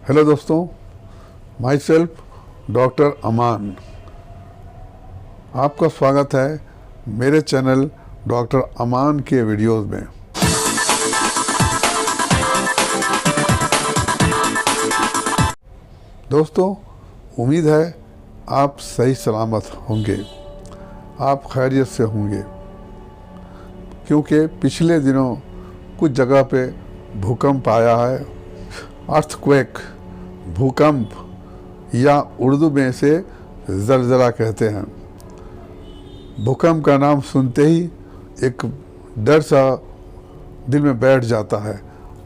Hello दोस्तों, my self doctor अमान। आपका स्वागत है मेरे चैनल डॉक्टर अमान के वीडियोस में। दोस्तों, उम्मीद है आप सही सलामत होंगे, आप खैरियत से होंगे, क्योंकि पिछले दिनों कुछ जगह पे भूकंप आया है। अर्थक्वेक, भूकंप या उर्दू में इसे ज़लज़ला कहते हैं। भूकंप का नाम सुनते ही एक डर सा दिल में बैठ जाता है।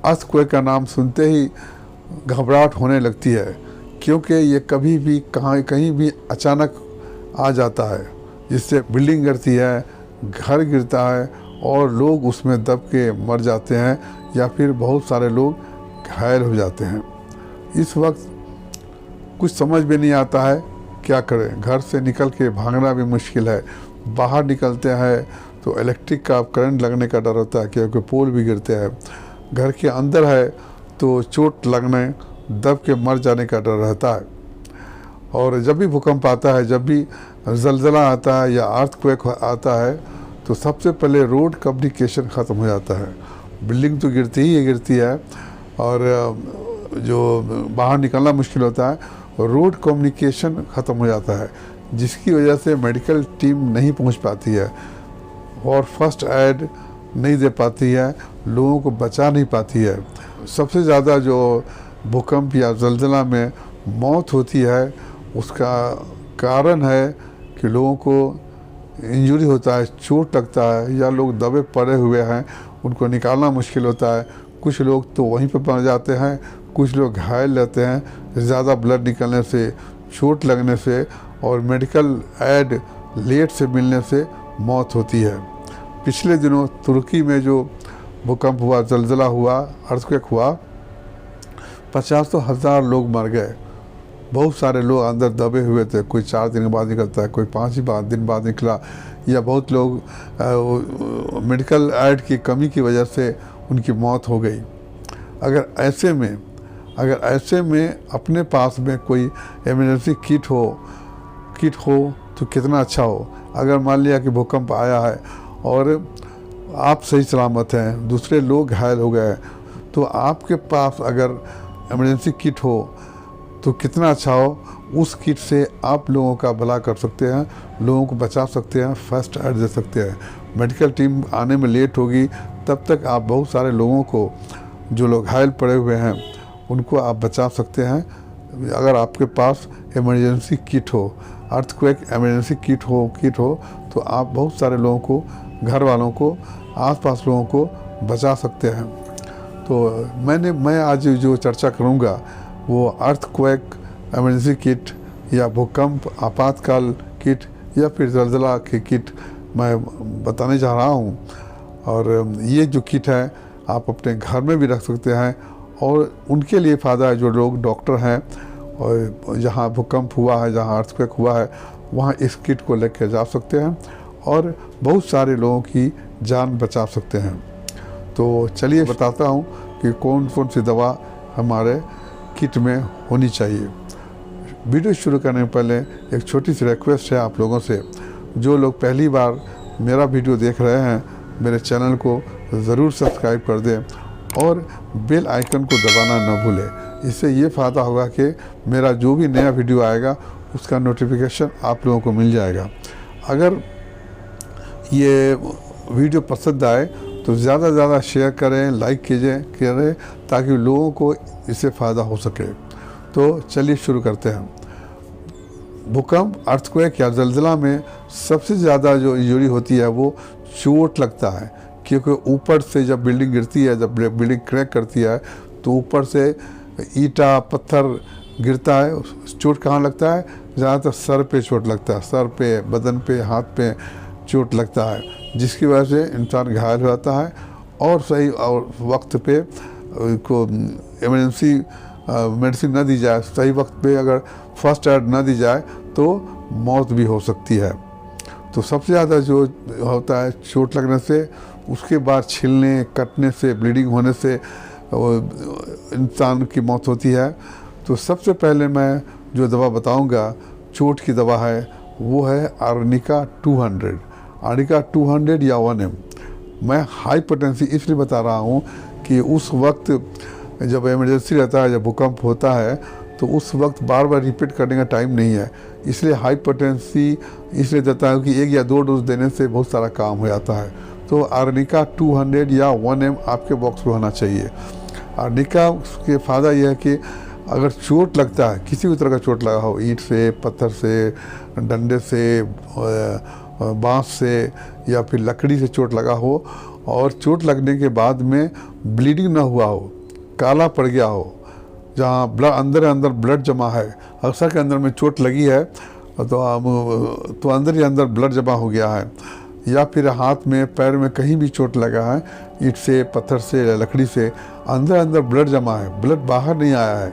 अर्थक्वेक का नाम सुनते ही घबराहट होने लगती है, क्योंकि ये कभी भी कहीं भी अचानक आ जाता है, जिससे बिल्डिंग गिरती है, घर गिरता है और लोग उसमें दब के मर जाते हैं या फिर बहुत सारे लोग घायल हो जाते हैं। इस वक्त कुछ समझ में नहीं आता है क्या करें। घर से निकल के भागना भी मुश्किल है। बाहर निकलते हैं तो इलेक्ट्रिक का करंट लगने का डर होता है, क्योंकि पोल भी गिरते हैं। घर के अंदर है तो चोट लगने, दब के मर जाने का डर रहता है। और जब भी भूकंप आता है, जब भी ज़लज़ला आता है या अर्थक्वेक आता है, तो सबसे पहले रोड कम्युनिकेशन ख़त्म हो जाता है। बिल्डिंग तो गिरती ही गिरती है और जो बाहर निकलना मुश्किल होता है, रोड कम्युनिकेशन ख़त्म हो जाता है, जिसकी वजह से मेडिकल टीम नहीं पहुंच पाती है और फर्स्ट एड नहीं दे पाती है, लोगों को बचा नहीं पाती है। सबसे ज़्यादा जो भूकंप या ज़लज़ला में मौत होती है, उसका कारण है कि लोगों को इंजरी होता है, चोट लगता है, या लोग दबे पड़े हुए हैं, उनको निकालना मुश्किल होता है। कुछ लोग तो वहीं पर मर जाते हैं, कुछ लोग घायल रहते हैं ज़्यादा ब्लड निकलने से, चोट लगने से और मेडिकल एड लेट से मिलने से मौत होती है। पिछले दिनों तुर्की में जो भूकंप हुआ, ज़लज़ला हुआ, अर्थक्वेक हुआ, 50,000 लोग मर गए। बहुत सारे लोग अंदर दबे हुए थे। कोई 4 दिन के बाद निकलता है, कोई 5 ही दिन बाद निकला, या बहुत लोग मेडिकल एड की कमी की वजह से उनकी मौत हो गई। अगर ऐसे में अपने पास में कोई इमरजेंसी किट हो तो कितना अच्छा हो। अगर मान लिया कि भूकंप आया है और आप सही सलामत हैं, दूसरे लोग घायल हो गए, तो आपके पास अगर इमरजेंसी किट हो तो कितना अच्छा हो। उस किट से आप लोगों का भला कर सकते हैं, लोगों को बचा सकते हैं, फर्स्ट एड दे सकते हैं। मेडिकल टीम आने में लेट होगी, तब तक आप बहुत सारे लोगों को, जो लोग घायल पड़े हुए हैं, उनको आप बचा सकते हैं। अगर आपके पास इमरजेंसी किट हो, अर्थक्वेक इमरजेंसी किट हो तो आप बहुत सारे लोगों को, घर वालों को, आसपास लोगों को बचा सकते हैं। तो मैं आज जो चर्चा करूंगा वो अर्थक्वेक इमरजेंसी किट या भूकंप आपातकाल किट या फिर ज़लज़ला की किट मैं बताने जा रहा हूँ। और ये जो किट है आप अपने घर में भी रख सकते हैं, और उनके लिए फ़ायदा है जो लोग डॉक्टर हैं और जहाँ भूकंप हुआ है, जहाँ अर्थक्वेक हुआ है, वहाँ इस किट को लेकर जा सकते हैं और बहुत सारे लोगों की जान बचा सकते हैं। तो चलिए बताता हूँ कि कौन कौन सी दवा हमारे किट में होनी चाहिए। वीडियो शुरू करने से पहले एक छोटी सी रिक्वेस्ट है आप लोगों से, जो लोग पहली बार मेरा वीडियो देख रहे हैं, मेरे चैनल को ज़रूर सब्सक्राइब कर दें और बेल आइकन को दबाना न भूलें। इससे ये फ़ायदा होगा कि मेरा जो भी नया वीडियो आएगा उसका नोटिफिकेशन आप लोगों को मिल जाएगा। अगर ये वीडियो पसंद आए तो ज़्यादा से ज़्यादा शेयर करें, लाइक करें, ताकि लोगों को इससे फ़ायदा हो सके। तो चलिए शुरू करते हैं। भूकंप, अर्थक्वेक या ज़लज़ला में सबसे ज़्यादा जो इंजरी होती है वो चोट लगता है, क्योंकि ऊपर से जब बिल्डिंग गिरती है, जब बिल्डिंग क्रैक करती है, तो ऊपर से ईंटा पत्थर गिरता है। चोट कहाँ लगता है? ज़्यादातर सर पे चोट लगता है, सर पे, बदन पे, हाथ पे चोट लगता है, जिसकी वजह से इंसान घायल हो जाता है और सही और वक्त पे को इमरजेंसी मेडिसिन न दी जाए, सही वक्त पे अगर फर्स्ट एड न दी जाए तो मौत भी हो सकती है। तो सबसे ज़्यादा जो होता है चोट लगने से, उसके बाद छिलने, कटने से, ब्लीडिंग होने से इंसान की मौत होती है। तो सबसे पहले मैं जो दवा बताऊंगा चोट की दवा है वो है आर्निका 200। आर्निका 200 या 1M। मैं हाइपरटेंसी इसलिए बता रहा हूँ कि उस वक्त जब इमरजेंसी रहता है, जब भूकंप होता है, तो उस वक्त बार बार रिपीट करने का टाइम नहीं है। इसलिए हाइपरटेंसी इसलिए देता है कि 1 या 2 डोज देने से बहुत सारा काम हो जाता है। तो आर्निका 200 या 1M आपके बॉक्स में होना चाहिए। आर्निका के फ़ायदा यह है कि अगर चोट लगता है, किसी भी तरह का चोट लगा हो, ईंट से, पत्थर से, डंडे से, बांस से या फिर लकड़ी से चोट लगा हो और चोट लगने के बाद में ब्लीडिंग ना हुआ हो, काला पड़ गया हो, जहाँ ब्लड अंदर ब्लड जमा है, अक्सर के अंदर में चोट लगी है तो अंदर ही अंदर ब्लड जमा हो गया है, या फिर हाथ में पैर में कहीं भी चोट लगा है, ईंट से, पत्थर से या लकड़ी से, अंदर ब्लड जमा है, ब्लड बाहर नहीं आया है,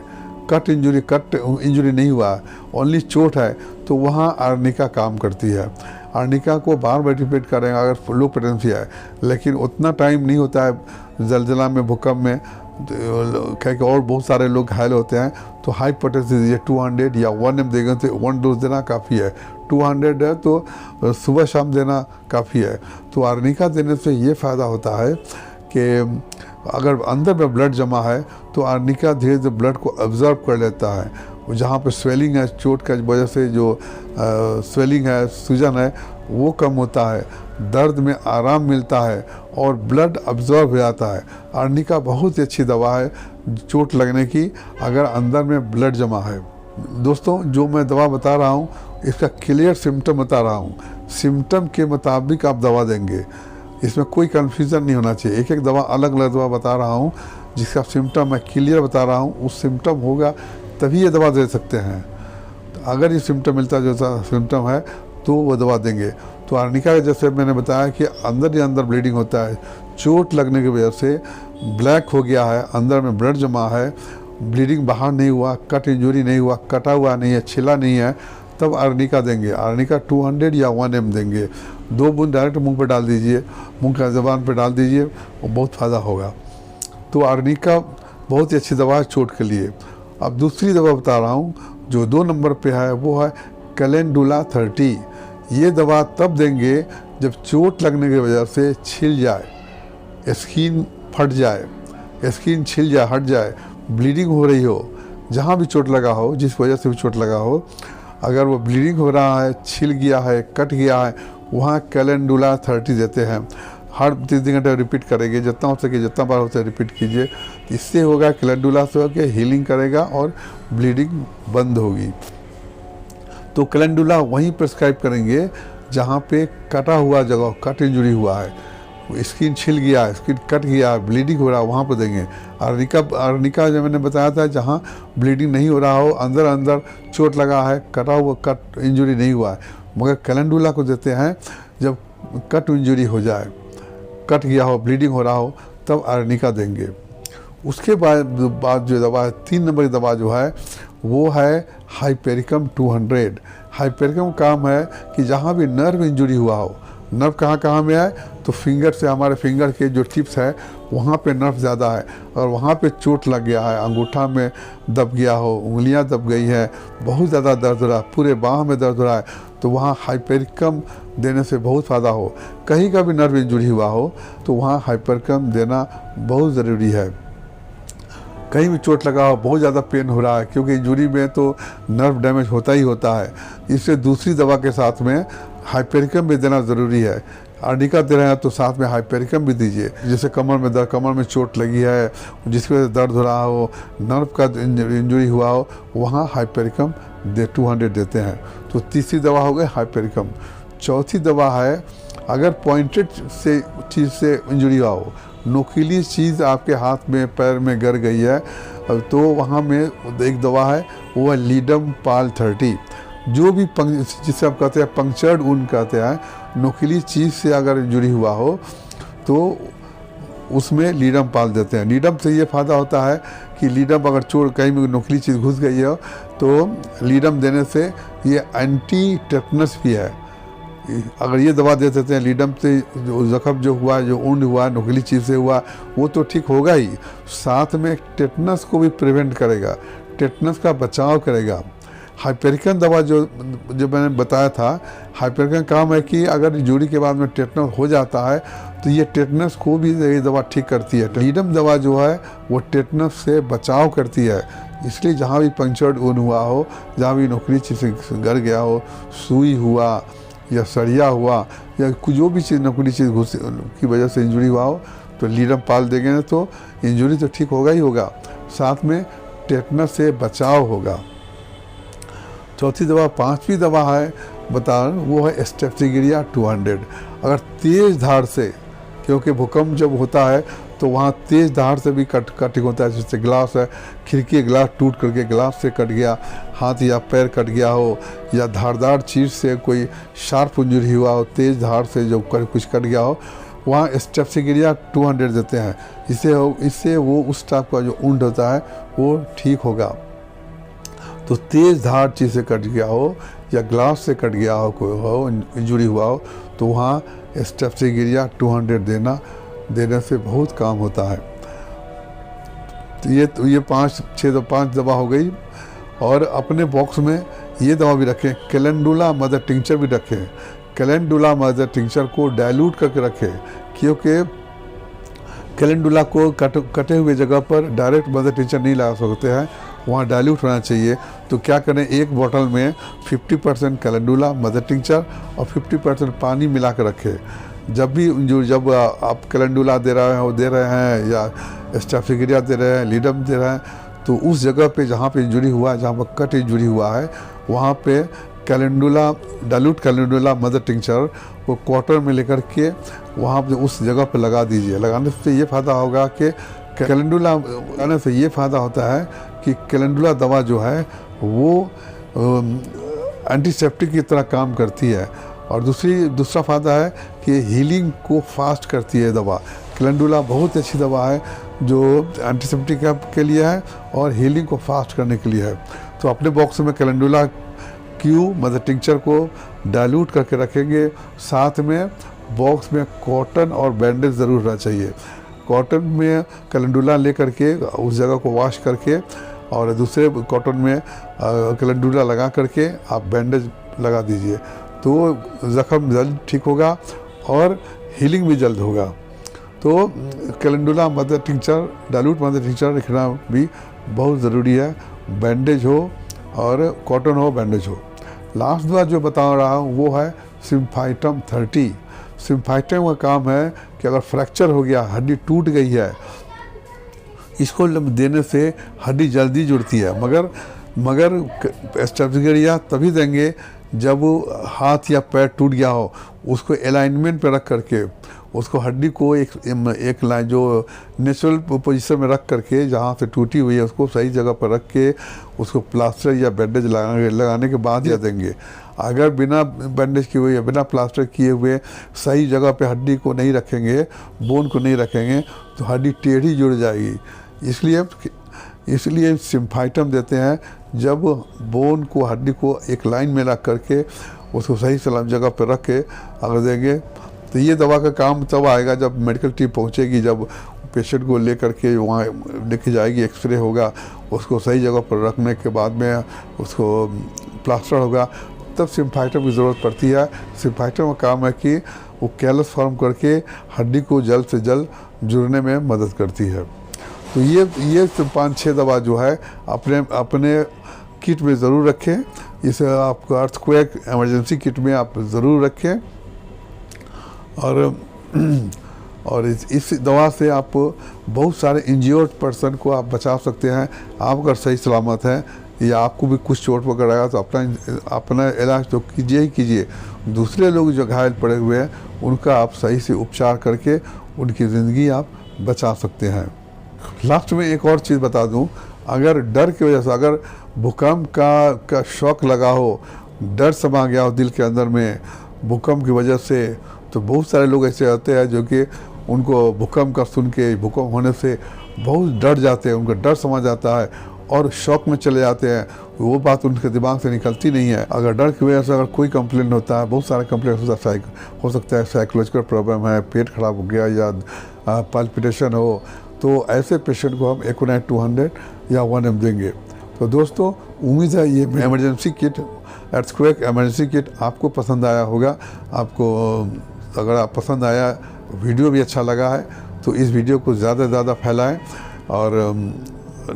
कट इंजरी नहीं हुआ है, ओनली चोट है, तो वहाँ आर्निका काम करती है। आर्निका को बार बार रिपीट करेंगे अगर लो पोटेंसी है, लेकिन उतना टाइम नहीं होता है जलजला में, भूकंप में, कह के और बहुत सारे लोग घायल होते हैं। तो हाई पोटेंसी दीजिए 200 या 1M देंगे तो 1 डोज देना काफ़ी है। 200 है तो सुबह शाम देना काफ़ी है। तो आर्निका देने से ये फ़ायदा होता है कि अगर अंदर में ब्लड जमा है तो आर्निका धीरे धीरे ब्लड को ऑब्जर्व कर लेता है। जहाँ पे स्वेलिंग है, चोट की वजह से जो स्वेलिंग है, सूजन है, वो कम होता है, दर्द में आराम मिलता है और ब्लड अब्जॉर्ब हो जाता है। आर्निका बहुत ही अच्छी दवा है चोट लगने की, अगर अंदर में ब्लड जमा है। दोस्तों, जो मैं दवा बता रहा हूँ इसका क्लियर सिम्टम बता रहा हूँ, सिम्टम के मुताबिक आप दवा देंगे, इसमें कोई कन्फ्यूज़न नहीं होना चाहिए। एक एक दवा अलग अलग दवा बता रहा हूँ, जिसका सिम्टम मैं क्लियर बता रहा हूँ, उस सिम्टम होगा तभी ये दवा दे सकते हैं। तो अगर ये सिम्टम मिलता जैसा सिम्टम है तो वो दवा देंगे। तो आर्निका जैसे मैंने बताया कि अंदर ही अंदर ब्लीडिंग होता है, चोट लगने की वजह से ब्लैक हो गया है, अंदर में ब्लड जमा है, ब्लीडिंग बाहर नहीं हुआ, कट इंजरी नहीं हुआ, कटा हुआ नहीं है, छिला नहीं है, तब आर्निका देंगे। आर्निका 200 या 1M देंगे। 2 बूंद डायरेक्ट मुंह पर डाल दीजिए, मुंह का ज़बान पर डाल दीजिए, वो बहुत फ़ायदा होगा। तो आर्निका बहुत ही अच्छी दवा है चोट के लिए। अब दूसरी दवा बता रहा हूँ जो 2 नंबर पे है, वो है कैलेंडुला 30। ये दवा तब देंगे जब चोट लगने की वजह से छिल जाए, स्किन फट जाए, स्किन छिल जाए, हट जाए, ब्लीडिंग हो रही हो, जहाँ भी चोट लगा हो, जिस वजह से भी चोट लगा हो, अगर वो ब्लीडिंग हो रहा है, छिल गया है, कट गया है, वहाँ कैलेंडुला 30 देते हैं। हर 3 घंटे रिपीट करेंगे, जितना हो सके जितना बार हो सके रिपीट कीजिए। इससे होगा कैलेंडुला से होकर हीलिंग करेगा और ब्लीडिंग बंद होगी। तो कैलेंडुला वहीं प्रिस्क्राइब करेंगे जहाँ पे कटा हुआ जगह, कट इंजरी हुआ है, स्किन छिल गया है, स्किन कट गया है, ब्लीडिंग हो रहा है, वहाँ पर देंगे। आर्निका जो मैंने बताया था जहाँ ब्लीडिंग नहीं हो रहा हो, अंदर चोट लगा है, कटा हुआ कट इंजरी नहीं हुआ है, मगर कैलेंडुला को देते हैं जब कट इंजरी हो जाए, कट गया हो, ब्लीडिंग हो रहा हो, तब आर्निका देंगे। उसके बाद जो दवा है 3 नंबर की दवा जो है वो है हाइपेरिकम 200। हाइपेरिकम काम है कि जहाँ भी नर्व इंजरी हुआ हो, नर्व कहाँ में है, तो फिंगर से, हमारे फिंगर के जो टिप्स है वहाँ पे नर्व ज़्यादा है और वहाँ पे चोट लग गया है, अंगूठा में दब गया हो, उंगलियाँ दब गई है, बहुत ज़्यादा दर्द हो रहा है, पूरे बाह में दर्द हो रहा है, तो वहाँ हाइपेरिकम देने से बहुत फ़ायदा हो। कहीं का भी नर्व इंजरी हुआ हो तो वहाँ हाइपेरिकम देना बहुत ज़रूरी है। कहीं भी चोट लगा हो, बहुत ज़्यादा पेन हो रहा है, क्योंकि इंजरी में तो नर्व डैमेज होता ही होता है, इससे दूसरी दवा के साथ में हाइपेरिकम भी देना ज़रूरी है। आर्निका दे रहे हैं तो साथ में हाइपेरिकम भी दीजिए। जैसे कमर में चोट लगी है, जिसकी वजह से दर्द हो रहा हो, नर्व का इंजरी हुआ हो, वहाँ हाइपेरिकम 200 देते हैं। तो तीसरी दवा हो गई हाइपेरिकम। चौथी दवा है अगर पॉइंटेड से चीज़ से इंजरी हुआ हो, नोकीली चीज़ आपके हाथ में पैर में गिर गई है, तो वहाँ में एक दवा है, वो है लीडम पाल 30। जो भी जिसे आप कहते हैं पंक्चर्ड ऊन कहते हैं, नोकीली चीज़ से अगर इंजरी हुआ हो तो उसमें लीडम पाल देते हैं। लीडम से ये फ़ायदा होता है कि लीडम अगर चोट कहीं में नोकीली चीज़ घुस गई हो तो लीडम देने से ये एंटी टेटनस भी है। अगर ये दवा दे देते हैं लीडम से, जो जख्म जो हुआ, जो ऊंड हुआ, नोकीली चीज़ से हुआ, वो तो ठीक होगा ही, साथ में टेटनस को भी प्रिवेंट करेगा। टेटनस का बचाव करेगा। हाइपेरिकन दवा जो मैंने बताया था, हाइपेरिकन काम है कि अगर इंजरी के बाद में टेटनस हो जाता है तो ये टेटनस को भी ये दवा ठीक करती है। लीडम दवा जो है वो टेटनस से बचाव करती है, इसलिए जहाँ भी पंक्चर्ड ऊन हुआ हो, जहाँ भी नौकरी चीज़ से गड़ गया हो, सुई हुआ या सरिया हुआ या जो भी चीज़ नौकरी चीज़ घुस की वजह से इंजरी हुआ हो तो लीडम पाल देंगे तो इंजरी तो ठीक होगा ही होगा, साथ में टेटनस से बचाव होगा। चौथी दवा, पांचवी दवा है बता वो है स्टेप्सिगिरिया 200। अगर तेज़ धार से, क्योंकि भूकंप जब होता है तो वहाँ तेज़ धार से भी कटिंग होता है, जैसे ग्लास है, खिड़की ग्लास टूट करके ग्लास से कट गया, हाथ या पैर कट गया हो, या धारदार चीज़ से कोई शार्प इंजरी हुआ हो, तेज़ धार से जो कुछ कट गया हो, वहाँ स्टेप्सिगिरिया 200 देते हैं। इससे वो उस टाइप का जो वुंड होता है वो ठीक होगा। तो तेज़ धार चीज़ से कट गया हो या ग्लास से कट गया हो, कोई हो इंजरी हुआ हो, तो वहाँ स्टेप्सिगिरिया 200 देने से बहुत काम होता है। तो ये 5 दवा हो गई। और अपने बॉक्स में ये दवा भी रखें, कैलेंडुला मदर टिंचर भी रखें। कैलेंडुला मदर टिंचर को डाइल्यूट करके रखें, क्योंकि कैलेंडुला को कटे हुए जगह पर डायरेक्ट मदर टिंचर नहीं लगा सकते हैं, वहाँ डाइल्यूट होना चाहिए। तो क्या करें, एक बोतल में 50% कैलेंडुला मदर टिंचर और 50% पानी मिला कर रखें। जब आप कैलेंडुला दे रहे हैं या स्टेप्सिगिरिया दे रहे हैं, लीडम दे रहे हैं, तो उस जगह पे जहाँ पे इंजरी हुआ है, जहाँ पर कट इंजरी हुआ है, वहाँ पे डाइल्यूट कैलेंडुला मदर टिंचर वो क्वार्टर में लेकर के वहाँ पे उस जगह पे लगा दीजिए। लगाने से ये फ़ायदा होगा कि कैलेंडुला लगाने से ये फ़ायदा होता है कि कैलेंडुला दवा जो है वो एंटीसेप्टिक की तरह काम करती है। और दूसरा फ़ायदा है कि हीलिंग को फास्ट करती है दवा। कैलेंडुला बहुत अच्छी दवा है जो एंटीसेप्टिक के लिए है और हीलिंग को फास्ट करने के लिए है। तो अपने बॉक्स में कैलेंडुला क्यू मदर टिंचर को डाइल्यूट करके रखेंगे, साथ में बॉक्स में कॉटन और बैंडेज ज़रूर रहना चाहिए। कॉटन में कैलेंडुला ले करके उस जगह को वॉश करके और दूसरे कॉटन में कैलेंडुला लगा करके आप बैंडेज लगा दीजिए, तो ज़ख़म जल्द ठीक होगा और हीलिंग भी जल्द होगा। तो calendula mother tincture, dilute mother tincture रखना भी बहुत ज़रूरी है, बैंडेज हो और कॉटन हो, बैंडेज हो। लास्ट दवा जो बता रहा हूँ वो है सिम्फाइटम 30। सिम्फाइटम का काम है कि अगर फ्रैक्चर हो गया, हड्डी टूट गई है, इसको देने से हड्डी जल्दी जुड़ती है। मगर स्टेप्सिगिरिया तभी देंगे जब हाथ या पैर टूट गया हो, उसको अलाइनमेंट पे रख करके, उसको हड्डी को एक लाइन जो नेचुरल पोजीशन में रख करके, जहाँ से टूटी हुई है उसको सही जगह पर रख के उसको प्लास्टर या बैंडेज लगाने के बाद या देंगे। अगर बिना बैंडेज किए हुए या बिना प्लास्टर किए हुए सही जगह पे हड्डी को नहीं रखेंगे, बोन को नहीं रखेंगे, तो हड्डी टेढ़ी जुड़ जाएगी। इसलिए सिम्फाइटम देते हैं, जब बोन को, हड्डी को एक लाइन में रख करके उसको सही सलाम जगह पर रख के अगर देंगे, तो ये दवा का काम तब आएगा जब मेडिकल टीम पहुंचेगी, जब पेशेंट को लेकर के वहाँ लेके जाएगी, एक्सरे होगा, उसको सही जगह पर रखने के बाद में उसको प्लास्टर होगा, तब सिम्फाइटम की ज़रूरत पड़ती है। सिम्फाइटम का काम है कि वो कैलस फॉर्म करके हड्डी को जल्द से जल्द जुड़ने में मदद करती है। तो ये 5-6 दवा जो है अपने किट में ज़रूर रखें। इसे आपको अर्थक्वेक इमरजेंसी किट में आप ज़रूर रखें। और इस दवा से आप बहुत सारे इंज्योर्ड पर्सन को आप बचा सकते हैं। आप अगर सही सलामत हैं या आपको भी कुछ चोट वगैरह आया तो अपना इलाज तो कीजिए ही कीजिए, दूसरे लोग जो घायल पड़े हुए हैं उनका आप सही से उपचार करके उनकी ज़िंदगी आप बचा सकते हैं। लास्ट में एक और चीज़ बता दूं, अगर डर की वजह से, अगर भूकंप का शॉक लगा हो, डर समा गया हो दिल के अंदर में भूकंप की वजह से, तो बहुत सारे लोग ऐसे आते हैं जो कि उनको भूकंप का सुन के, भूकंप होने से बहुत डर जाते हैं, उनका डर समा जाता है और शॉक में चले जाते हैं। वो बात उनके दिमाग से निकलती नहीं है। अगर डर की वजह से अगर कोई कंप्लेंट होता है, बहुत सारे कंप्लेंट हो सकता है साइकोलॉजिकल प्रॉब्लम है, पेट खराब हो गया या पाल्पिटेशन हो, तो ऐसे पेशेंट को हम एकोनाइट 200 या 1M देंगे। तो दोस्तों उम्मीद है ये emergency kit, earthquake emergency kit आपको पसंद आया होगा। आपको अगर आप पसंद आया, वीडियो भी अच्छा लगा है, तो इस वीडियो को ज़्यादा से ज़्यादा फैलाएं और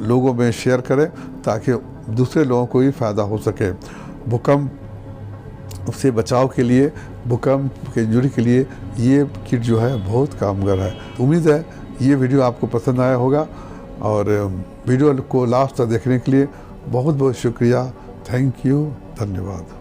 लोगों में शेयर करें ताकि दूसरे लोगों को भी फ़ायदा हो सके। भूकंप से बचाव के लिए, भूकंप के इंजरी के लिए ये किट जो है बहुत कामगार है। उम्मीद है ये वीडियो आपको पसंद आया होगा और वीडियो को लास्ट तक देखने के लिए बहुत बहुत शुक्रिया। थैंक यू, धन्यवाद।